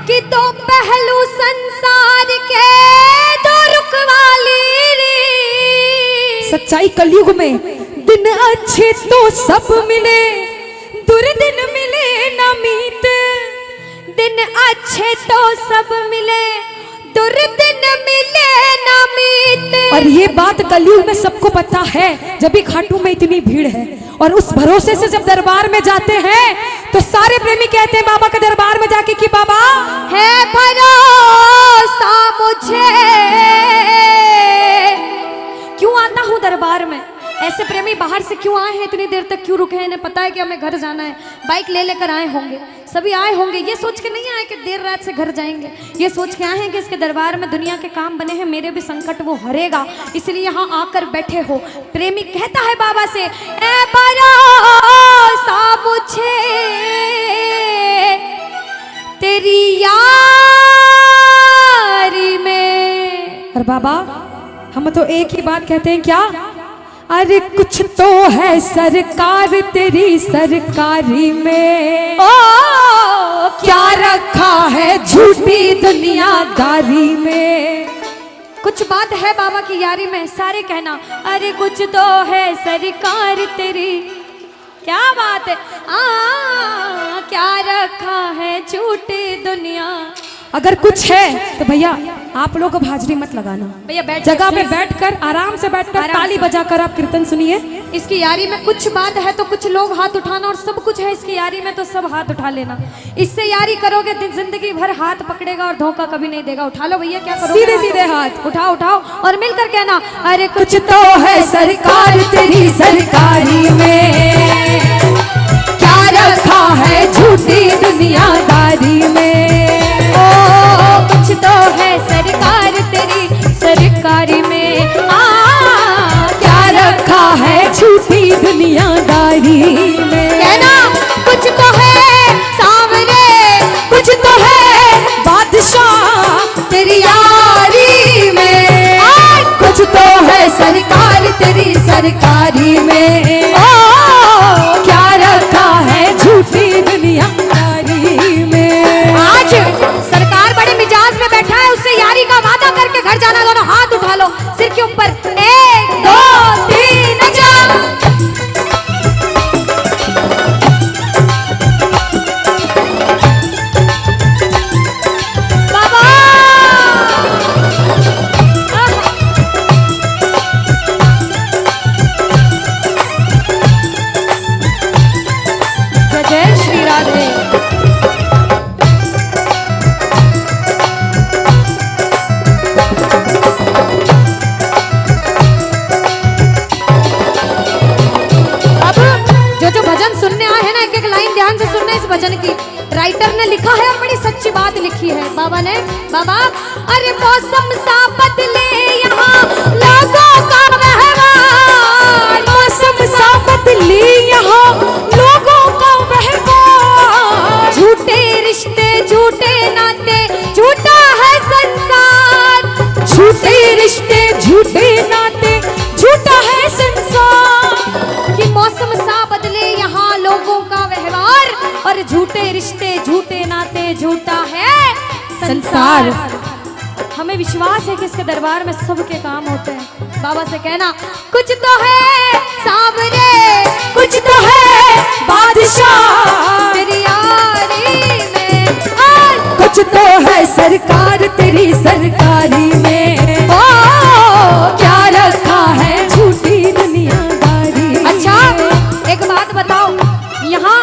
कि दो पहलू संसार के दो रुख वाली रे। सच्चाई कलयुग में दिन अच्छे तो सब मिले, दुर्दिन मिले न मीत। दिन अच्छे तो सब मिले, दुर्दिन मिले न मीत। और ये बात कलयुग में सबको पता है, जब भी खाटू में इतनी भीड़ है। और उस भरोसे से जब दरबार में जाते हैं तो सारे प्रेमी कहते हैं बाबा के दरबार में जाके कि बाबा है भरोसा मुझे। क्यों आता हूँ दरबार में? ऐसे प्रेमी बाहर से क्यों आए हैं, इतनी देर तक क्यों रुके हैं? इन्हें पता है कि हमें घर जाना है, बाइक ले लेकर आए होंगे, सभी आए होंगे। ये सोच के नहीं आए कि देर रात से घर जाएंगे, ये सोच के आए हैं कि इसके दरबार में दुनिया के काम बने हैं, मेरे भी संकट वो हरेगा, इसलिए यहाँ आकर बैठे हो। प्रेमी कहता है बाबा से, ऐ भरोसा मुझे तेरी यारी में। और बाबा हम तो एक ही बात कहते हैं, क्या? अरे कुछ तो है सरकार तेरी सरकारी में, ओ क्या रखा है झूठी दुनियादारी में। कुछ बात है बाबा की यारी में, सारे कहना अरे कुछ तो है सरकार तेरी। क्या बात है, क्या रखा है झूठी दुनिया। अगर कुछ है तो भैया आप लोग अब हाजिरी मत लगाना, भैया बैठ जगह पे बैठकर आराम से बैठकर ताली बजाकर आप कीर्तन सुनिए। इसकी यारी में कुछ बात है तो कुछ लोग हाथ उठाना, और सब कुछ है इसकी यारी में तो सब हाथ उठा लेना। इससे यारी करोगे जिंदगी भर हाथ पकड़ेगा और धोखा कभी नहीं देगा। उठा लो भैया, क्या करोगे? सीधे सीधे हाथ उठाओ उठाओ और मिलकर कहना अरे कुछ तो है सरकार तेरी सरकारी में, क्या रखा है झूठी दुनियादारी में। कुछ तो है सरकार तेरी सरकारी में, क्या रखा है झूठी दुनियादारी में। कहना कुछ तो है सावरे, कुछ तो है बादशाह तेरी यारी में, कुछ तो है सरकार तेरी सरकारी में। क्या रखा है झूठी दुनियादारी में। आज सरकार बड़े मिजाज में बैठा है, उससे यारी का वादा करके घर जाना। दोनों हाथ उठा लो सिर के ऊपर, 1 2 3 जा। बाबा जय जय श्री राधे। जो भजन सुनने आए हैं ना, एक एक लाइन ध्यान से सुनना इस भजन की। राइटर ने लिखा है और बड़ी सच्ची बात लिखी है बाबा ने। बाबा अरे मौसम सा बदले यहाँ लोगों का व्यवहार, मौसम सा बदले यहाँ लोगों का व्यवहार। झूठे रिश्ते झूठे नाते झूठा है संसार, झूठे रिश्ते झूठे नाते झूठा है संसार। कि मौसम सा बदले यहाँ लोगों का व्यवहार, और झूठे रिश्ते झूठे नाते झूठा है संसार। हमें विश्वास है कि इसके दरबार में सबके काम होते हैं। बाबा से कहना कुछ तो है सावरे, कुछ तो है बादशाह तेरी यारी में, कुछ तो है सरकार तेरी सरकारी में। ओ क्या रखा है झूठी दुनियादारी। अच्छा एक बात बताओ, यहाँ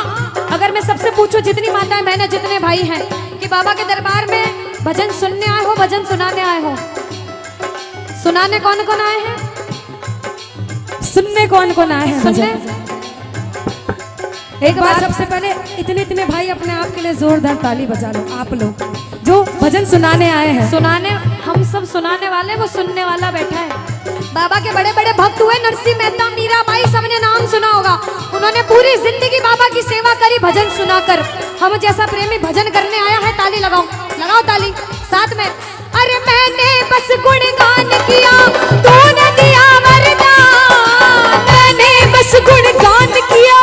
अगर मैं सबसे पूछूं, जितनी माताएं बहनें जितने भाई हैं, कि बाबा के दरबार में भजन सुनने आए हो भजन सुनाने आए हो? सुनाने कौन कौन आए हैं? सुनने कौन कौन आए हैं? सुनने एक बार सबसे पहले इतने इतने भाई अपने आप के लिए जोरदार ताली बजा लो, आप लोग जो भजन सुनाने आए हैं। सुनाने हम सब सुनाने वाले, वो सुनने वाला बैठा है। बाबा के बड़े बड़े भक्त हुए, नरसिंह मेहता, मीराबाई, सबने नाम सुना होगा। उन्होंने पूरी जिंदगी बाबा की सेवा करी भजन सुनाकर। हम जैसा प्रेमी भजन करने आया है, ताली लगाओ, लगाओ ताली साथ में। अरे मैंने बस गुणगान किया, तूने दिया वरदान। मैंने बस गुणगान किया,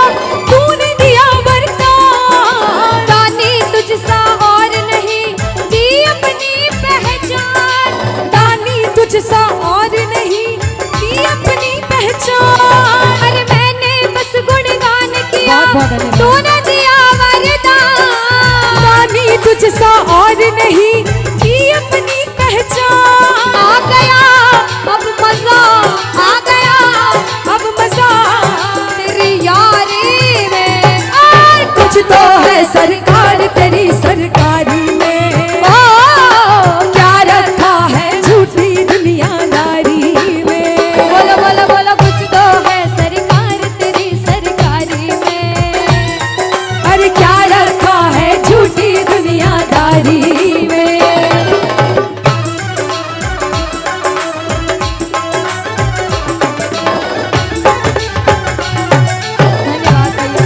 तूने दिया वरदान। दानी तुझसा और नहीं, नहीं की अपनी पहचान। आ गया अब मजा, आ गया अब मजा तेरी यारी में। और कुछ तो है सरकार तेरी सरकारी में, क्या रखा है झूठी दुनियादारी में। बोलो बोलो बोलो, कुछ तो है सरकार तेरी सरकारी में। अरे क्या रखा है झूठी दुनियादारी में। धन्यवाद भैया।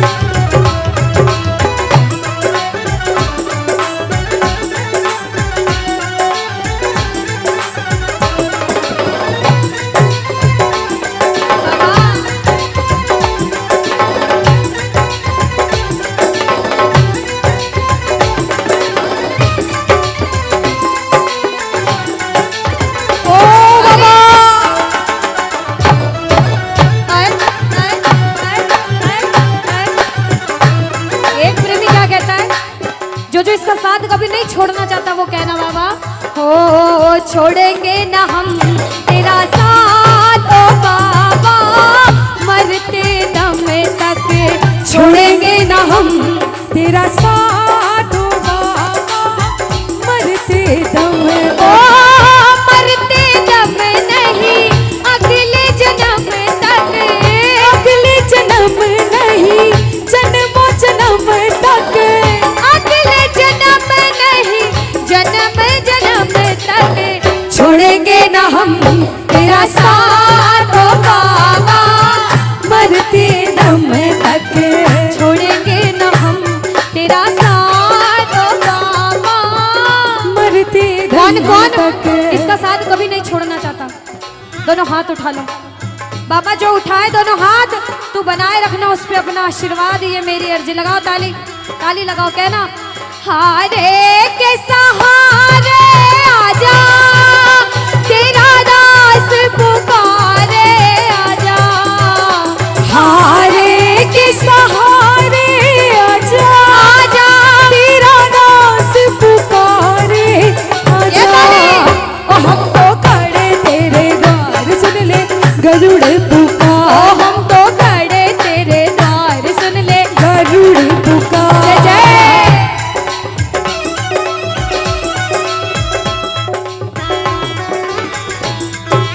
ओ बाबा एक प्रेमी क्या कहता है, जो इसका साथ कभी नहीं छोड़ना चाहता वो कहना बाबा, हो छोड़ेंगे ना हम तेरा साथ ओ बाबा, मरते दम तक छोड़ेंगे ना हम तेरा साथ ओ बाबा, मरते दम ओ मरते दम नहीं अगले जन्म तक, अगले जन्म नहीं जन्मों जन्म तक, अगले जन्म नहीं जन्म जन्म तक छोड़ेंगे ना हम तेरा साथ ओ बाबा, मरते दम तक। छोड़ेंगे न हम तेरा साथ ओ बाबा। मरते कौन दम कौन तक। इसका साथ कभी नहीं छोड़ना चाहता? दोनों हाथ उठा लो बाबा, जो उठाए दोनों हाथ, तू बनाए रखना उस पे अपना आशीर्वाद, ये मेरी अर्जी। लगाओ ताली, ताली लगाओ, कहना हारे के सहारे आजा, तेरा दास पुकारे आजा। हारे के सहारे आजा, आजा तेरा दास पुकारे ये आजा। ताली। ओ हम तो खड़े तेरे द्वार, सुन ले गरुड़ ओ पुकार, हम तो खड़े तेरे द्वार, सुन ले गरुड़ पुकार। जय जय।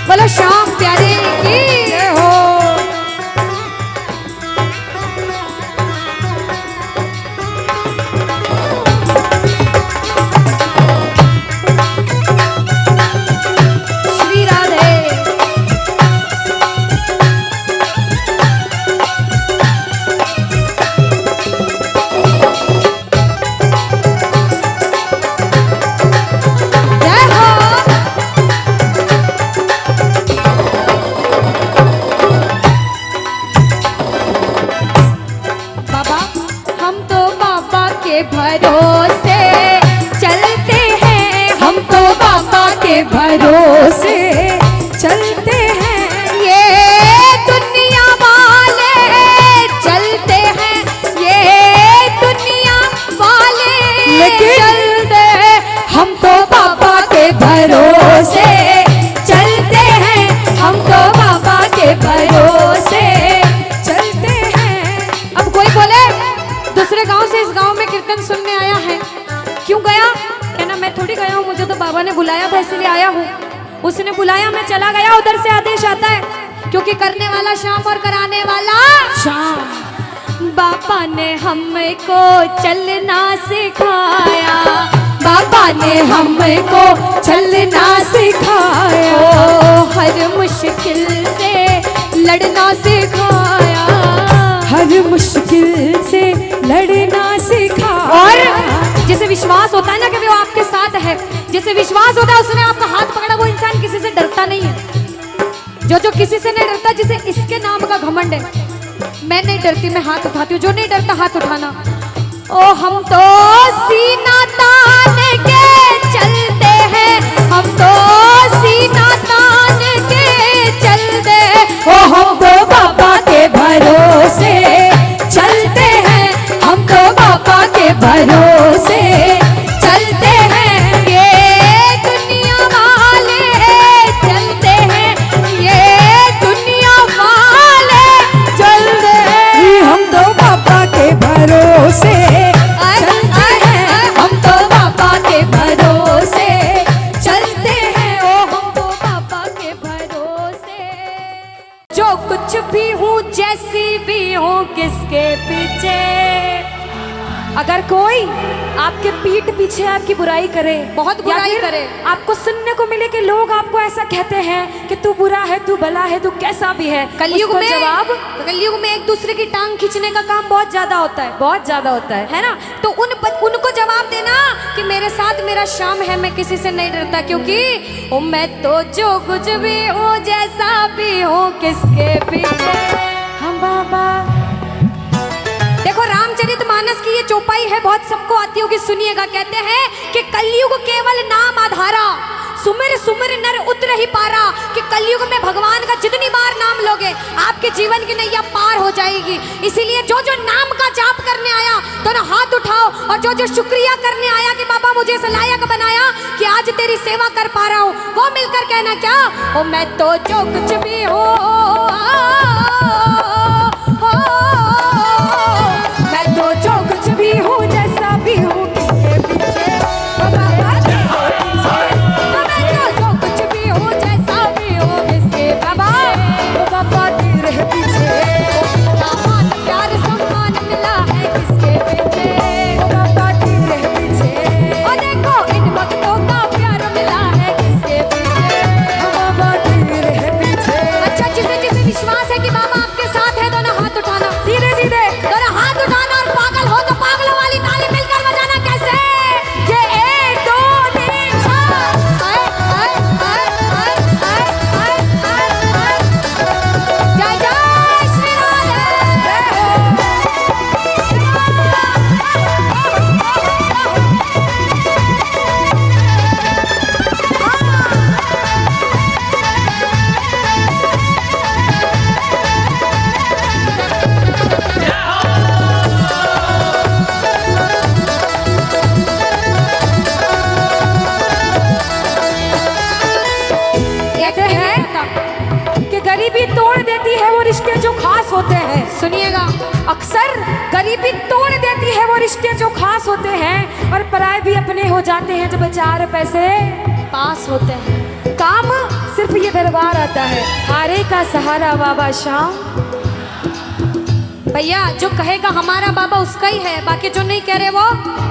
बोलो श्याम प्यारे की जय हो। श्री राधे। जय हो। बाबा हम तो बाबा के भरोसे चलते हैं, हम तो बाबा के भरोसे चलते हैं, ये दुनिया वाले चलते हैं, ये दुनिया वाले लेकिन चलते हैं। हम तो बाबा के भरोसे चलते हैं, हम तो बाबा के भरोसे चलते हैं। अब कोई बोले दूसरे गांव से इस गांव में कीर्तन सुनने आया है, क्यों गया? कहना मैं थोड़ी गया हूँ, मुझे तो बाबा ने बुलाया था इसलिए आया हूँ। उसने बुलाया, मैं चला गया, उधर से आदेश आता है, क्योंकि करने वाला श्याम और कराने वाला शाम। बाबा ने हमको चलना सिखाया, बाबा ने हमको चलना सिखाया, ओ हर मुश्किल से लड़ना सिखाया, हर मुश्किल से लड़ना सिखाया। और जिसे विश्वास होता है ना कि वो आपके साथ है, जिसे विश्वास होता है उसने आपका हाथ पकड़ा, वो इंसान किसी से डरता नहीं है। जो किसी से नहीं डरता, जिसे इसके नाम का घमंड है, मैं नहीं डरती, मैं हाथ उठाती हूँ। जो नहीं डरता हाथ उठाना। ओ हम तो सीना तान के चलते हैं, हम तो सीना तान के चलते हैं। ओ हम तो बाबा के भरोसे चलते हैं, हम तो बाबा के भरोसे चलते हैं, कोई आपके पीठ पीछे आपकी बुराई करे, बहुत या बुराई फिर करे। आपको सुनने को मिले कि लोग आपको ऐसा कहते हैं कि तू बुरा है, तू भला है, तू कैसा भी है, कलयुग उसको में जवाब कलयुग में एक दूसरे की टांग खींचने का काम बहुत ज्यादा होता है, बहुत ज्यादा होता है। ना। तो उनको जवाब देना कि मेरे साथ मेरा शाम है, मैं किसी से नहीं डरता, क्योंकि ओ मैं तो जो कुछ भी हूँ, जैसा भी हूँ, किसके पीछे हम बाबा। देखो रामचरितमानस की ये चौपाई है, बहुत सबको आती होगी, सुनिएगा। कहते हैं कि कलयुग केवल नाम आधारा, सुमिर सुमिर नर उतर ही पारा। कि कलयुग में भगवान का जितनी बार नाम लोगे आपके जीवन की नैया पार हो जाएगी। इसीलिए जो जो नाम का जाप करने आया दोनों हाथ उठाओ, और जो जो शुक्रिया करने आया कि बाबा मुझे इस लायक बनाया कि आज तेरी सेवा कर पा रहा हूँ, वो मिलकर कहना क्या, ओ मैं तो जो कुछ भी हूँ, मैं तो जो कुछ भी हूँ, जैसा भी हूँ, किसके पीछे ओ बाबा तेरे पीछे। मैं तो जो कुछ भी हूँ, जैसा भी हूँ, किसके बाबा ओ बाबा तेरे पीछे। मान प्यार सम्मान मिला है किसके पीछे, ओ बाबा तेरे पीछे। और देखो इन भक्तों का प्यार मिला है किसके पीछे, ओ बाबा तेरे पीछे। अच्छा जिसे जिसे विश्वास है कि बाबा आपके साथ है, दोनों हाथ उठाना, सीधे सीधे दोनों हाथ उठाना, और पागल हो तो पागलों वाली ताली मिलकर बजाना। कैसे? ये 1 2 3 जय जय श्री कहते हैं कि गरीबी तोड़ देती है वो रिश्ते जो खास होते हैं। सुनिएगा, अक्सर गरीबी तोड़ देती है वो रिश्ते जो खास होते हैं, और पराए भी अपने हो जाते हैं जब 4 पैसे पास होते हैं। काम सिर्फ ये दरबार आता है, हारे का सहारा बाबा शाम। भैया जो कहेगा हमारा बाबा उसका ही है, बाकी जो नहीं कह रहे वो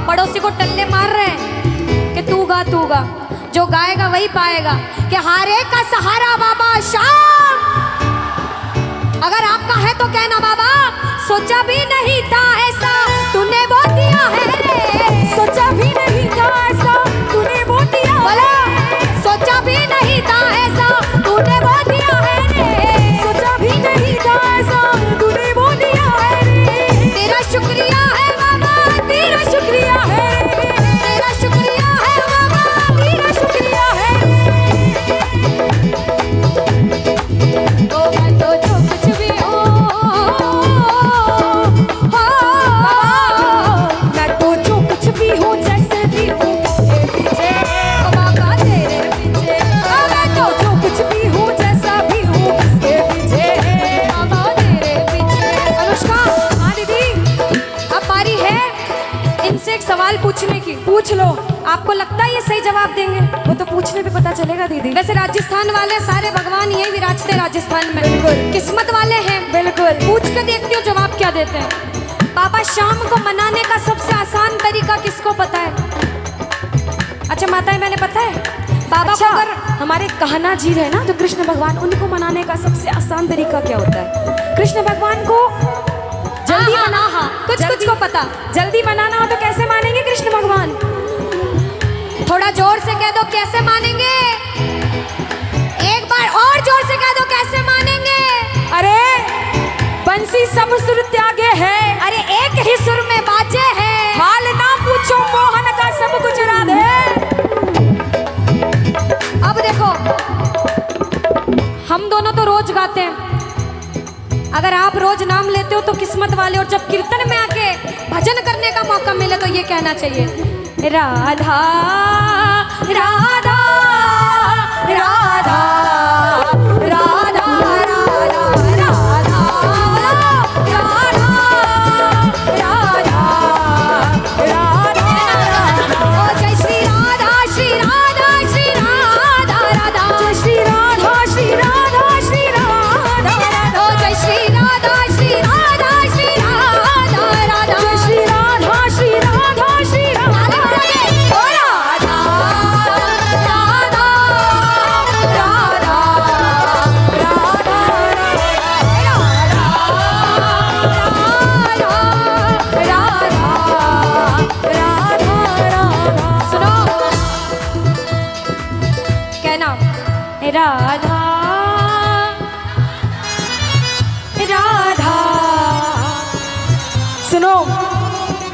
पड़ोसी को टल्ले मार रहे हैं कि तू गा तू गा। जो गाएगा वही पाएगा कि हारे का सहारा बाबा शाम। अगर आपका है तो कहना बाबा सोचा भी नहीं था ऐसा तूने वो दिया है रे, सोचा भी नहीं था ऐसा तूने वो दिया। बोला सोचा भी नहीं था ऐसा तूने वो दिया है रे, सोचा भी नहीं था ऐसा तूने वो दिया है रे। तेरा शुक्रिया है बाबा, तेरा शुक्रिया है, तेरा शुक्रिया है बाबा, तेरा शुक्रिया है। ओ मैं तो जो कुछ भी हूँ, मैं तो जो कुछ भी हूँ, जैसे भी हूँ, किसके पीछे ओ बाबा तेरे पीछे, ओ मैं तो जो कुछ भी हूँ, जैसा भी हूँ, किसके पीछे बाबा तेरे पीछे। अनुष्का, हाँ दीदी अब बारी है इनसे एक सवाल पूछने की। पूछ लो। आपको लगता है ये सही जवाब देंगे? वो तो पूछने पे पता चलेगा दीदी। वैसे राजस्थान वाले सारे भगवान यही विराजते राजस्थान में, बिल्कुल। किस्मत वाले हैं। बिल्कुल। पूछ के देखती हूँ जवाब क्या देते हैं। बाबा शाम को मनाने का सबसे आसान तरीका किसको पता है? अच्छा माताएं मैंने पता है बाबा अच्छा, को अगर हमारे कहना जी है ना जो कृष्ण भगवान, उनको मनाने का सबसे आसान तरीका क्या होता है? कृष्ण भगवान को जल्दी हाँ, मना, हाँ, कुछ कुछ को पता। जल्दी मनाना हो तो कैसे मानेंगे कृष्ण भगवान? थोड़ा जोर से कह दो कैसे मानेंगे, एक बार और जोर से कह दो कैसे मानेंगे। अरे बंसी सब सुर त्यागे है, अरे एक ही सुर में बाजे है, हाल ना पूछो मोहन का सब कुछ राधे। अब देखो हम दोनों तो रोज गाते हैं, अगर आप रोज नाम लेते हो तो किस्मत वाले, और जब कीर्तन में आके भजन करने का मौका मिले तो ये कहना चाहिए राधा राधा राधा राधा राधा राधा राधा। ओ जय श्री राधा श्री राधा श्री राधा राधा, जय श्री राधा श्री राधा श्री राधा। ओ जय श्री राधा श्री राधा श्री राधा राधा, जय श्री राधा श्री राधा राधा राधा। सुनो,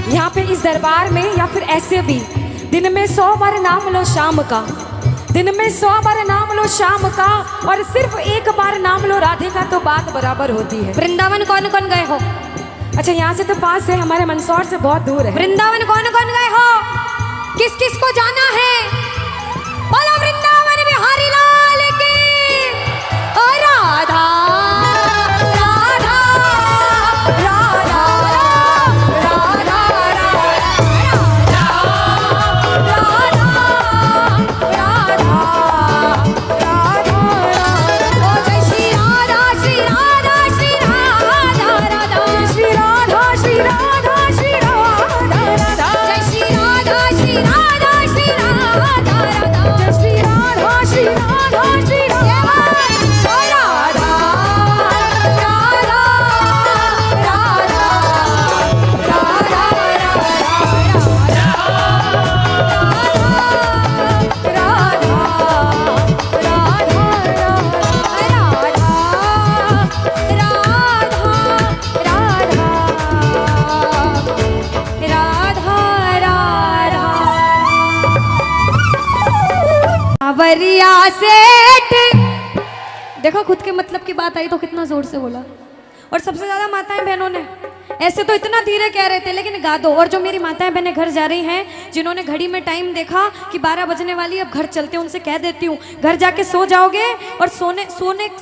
यहाँ पे इस दरबार में या फिर ऐसे भी दिन में 100 बार नाम लो शाम का, दिन में 100 बार नाम लो शाम का, और सिर्फ एक बार नाम लो राधे का तो बात बराबर होती है। वृंदावन कौन कौन गए हो? अच्छा, यहाँ से तो पास है, हमारे मंदसौर से बहुत दूर है। वृंदावन कौन कौन गए हो? किस किस को जाना है? बोलो वृंदावन बिहारी लाल की। ओ राधा राधा राधा राधा सावरिया सेठ। देखो, खुद के मतलब की बात आई तो कितना जोर से बोला। और सबसे ज्यादा माताएं बहनों ने, ऐसे तो इतना धीरे कह रहे थे लेकिन गा दो। और जो मेरी माताएं बहनें घर जा रही हैं, जिन्होंने घड़ी में टाइम देखा कि 12 बजने वाली, अब घर चलते हैं, उनसे कह देती हूँ घर जाके सो जाओगे और सोने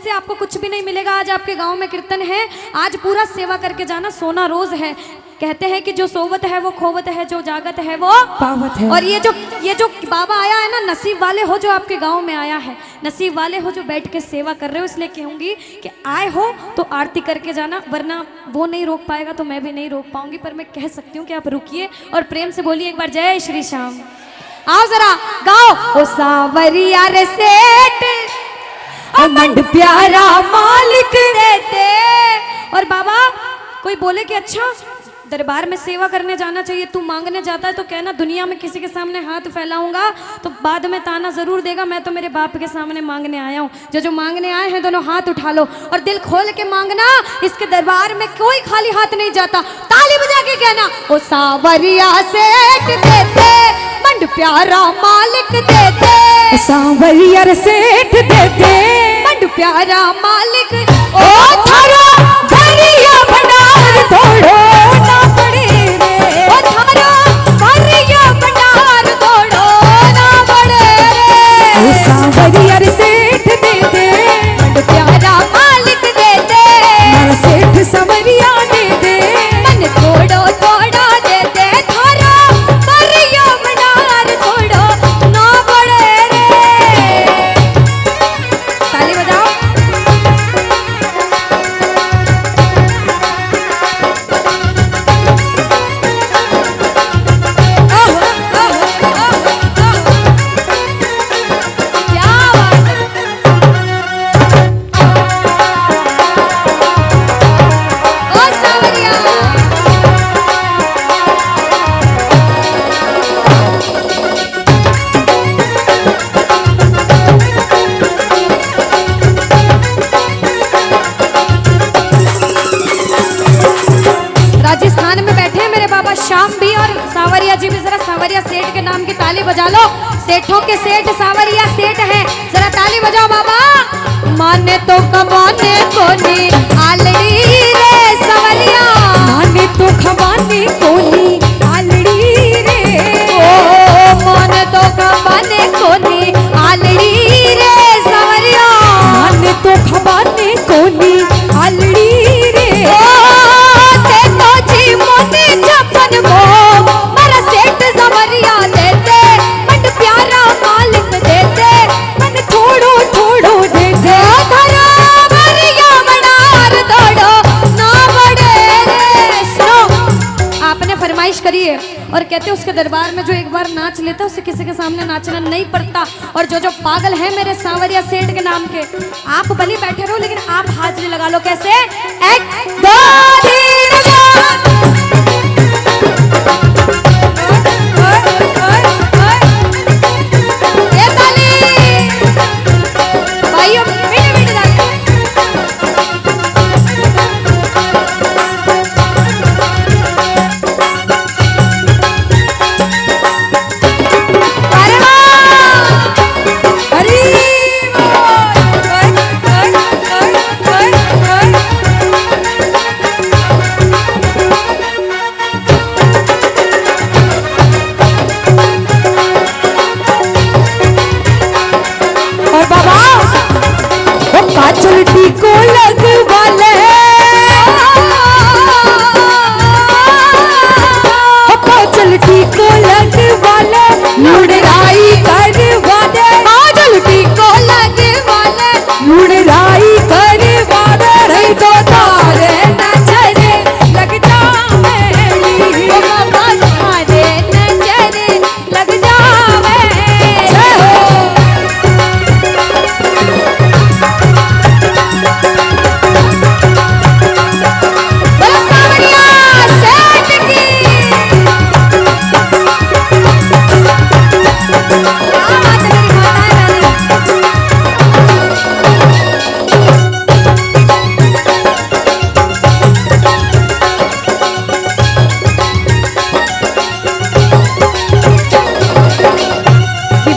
से आपको कुछ भी नहीं मिलेगा। आज आपके गांव में कीर्तन है, आज पूरा सेवा करके जाना, सोना रोज है। कहते हैं कि जो सोवत है वो खोवत है, जो जागत है वो पावत है। और ये जो बाबा आया है ना, नसीब वाले हो जो आपके गांव में आया है, नसीब वाले हो जो बैठ के सेवा कर रहे हो। इसलिए कहूंगी कि आए हो तो आरती करके जाना, वरना वो नहीं रोक पाएगा तो मैं भी नहीं रोक पाऊंगी। पर मैं कह सकती हूँ कि आप रुकिए और प्रेम से बोलिए एक बार जय श्री श्याम। आओ जरा गाओ। ओ सावरिया रे सेठ, मंड प्यारा मालिक देते। और बाबा कोई बोले कि अच्छा दरबार में सेवा करने जाना चाहिए, तू मांगने जाता है तो कहना दुनिया में किसी के सामने हाथ फैलाऊंगा तो बाद में ताना जरूर देगा। मैं तो मेरे बाप के सामने मांगने आया हूँ। जो मांगने आए हैं दोनों हाथ उठा लो और दिल खोल के मांगना। इसके दरबार में कोई खाली हाथ नहीं जाता। ताली बजा के कहना, ओ सावरिया सेठ देते, मंड प्यारा मालिक देते। सावरिया सेठ देते, मंड प्यारा मालिक। ओ थारा भरिया भंडार तोड़ो ना पड़े रे। ओ थारा भरिया भंडार तोड़ो ना पड़े रे। ओ सावरिया सेठ देते, मंड प्यारा मालिक देते। मारा सेठ सावरिया देते, मन तोड़ो तोड़ो देते। थारा भरिया भंडार तोड़ो ना पड़े रे। ताली बजाओ। राजस्थान में बैठे हैं मेरे बाबा श्याम भी और सावरिया जी भी। जरा सावरिया सेठ के नाम की ताली बजा लो। सेठों के सेठ सावरिया सेठ हैं, जरा ताली बजाओ बाबा। माने तो कमाने को नहीं आलड़ी रे सवरिया, माने तो खवाने कोनी आलड़ी रे। ओ माने तो कमाने को नहीं आलड़ी रे सवरिया, माने तो खवाने कोनी आलड़ी रे। मारा सेठ सवरिया देते, मंड प्यारा मालिक देते। मन थोड़ो थोड़ो देते, थारा भरिया भंडार तोड़ो ना पड़े रे। सुनो, आपने फरमाइश करी है और कहते उसके दरबार में जो एक बार नाच लेता उसे किसी के सामने नाचना नहीं पड़ता। और जो पागल है मेरे सावरिया सेठ के नाम के, आप भले बैठे रहो लेकिन आप हाजिरी लगा लो। कैसे? एक दो तीन चार।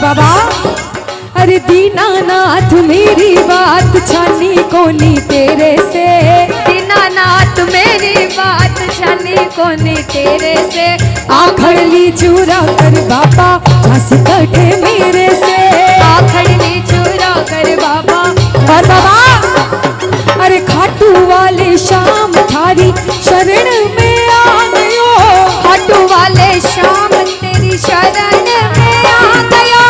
बाबा अरे दीनानाथ मेरी बात छानी कोनी तेरे से, दीनानाथ मेरी बात छानी कोनी तेरे से, आखड़ ली चूरा कर बाबा झांसी कटे मेरे से, आखड़ ली चूरा कर बाबा। और बाबा अरे खाटू वाले शाम थारी शरण में आ गयो, खाटू वाले शाम तेरी शरण में आ गयो,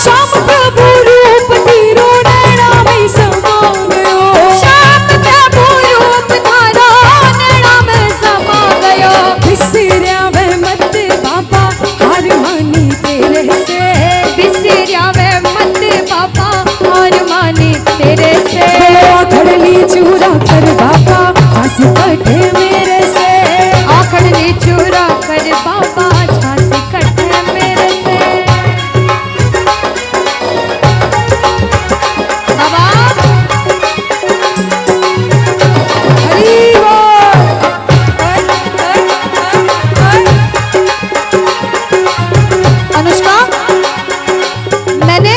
श्याम प्रभु रूप तेरो नैना में समा गयो, श्याम प्रभु रूप थारो नैना में समा गयो, बिसरिया वे मत बाबा हार मानी तेरे से, बिसरिया वे मत बाबा हार मानी तेरे से, आखड़ ली चूरा कर बाबा झांसी कटे मेरे से, आखड़ ली चूरा कर बाबा झांसी कटे मेरे से। बाबा हरि बोल। अनुष्का, मैंने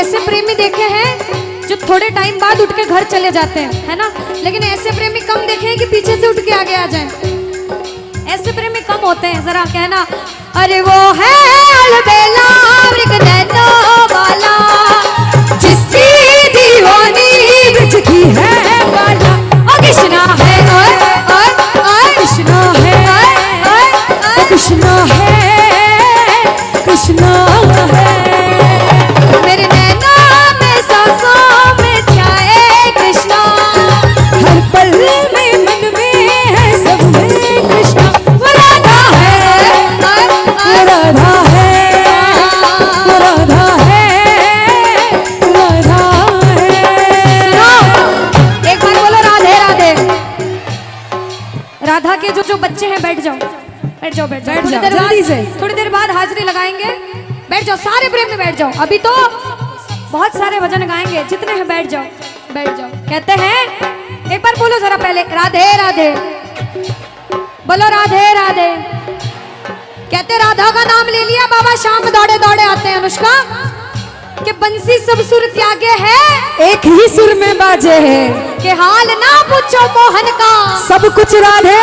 ऐसे प्रेमी देखे हैं जो थोड़े टाइम बाद उठ के घर चले जाते हैं, है ना, लेकिन ऐसे प्रेमी कम देखे हैं कि पीछे से उठ के आगे आ जाएं। ऐसे प्रेमी कम होते हैं, जरा कहना अरे वो है अलबेला मृग नैनों वाला, जिसकी दीवानी ब्रज की है बाला, ओ कृष्णा है, ओए ओए ओए कृष्णा है, ओए कृष्णा है, कृष्णा है, मेरे नैना में सांसों में छाए कृष्णा, हर पल में मन में है सब में कृष्णा, वो राधा है, वो राधा है, वो राधा है, राधा है। सुनो, एक बार बोलो राधे राधे। राधा के जो बच्चे हैं बैठ जाओ, बैठ जाओ, बैठ जाओ, बैठ थोड़ी जाओ, देर जल्दी बाद, से। थोड़ी देर बाद हाजिरी लगाएंगे। बैठ जाओ, सारे प्रेम में बैठ जाओ, अभी तो बहुत सारे भजन गाएंगे, जितने हैं बैठ जाओ, बैठ जाओ। कहते हैं, एक बार बोलो जरा पहले राधे राधे, बोलो राधे राधे। कहते राधा का नाम ले लिया बाबा शाम दौड़े दौड़े आते हैं। अनुष्का, कि बंसी सब सुर त्यागे है, एक ही सुर में बाजे है, कि हाल ना पूछो मोहन का, सब कुछ राधे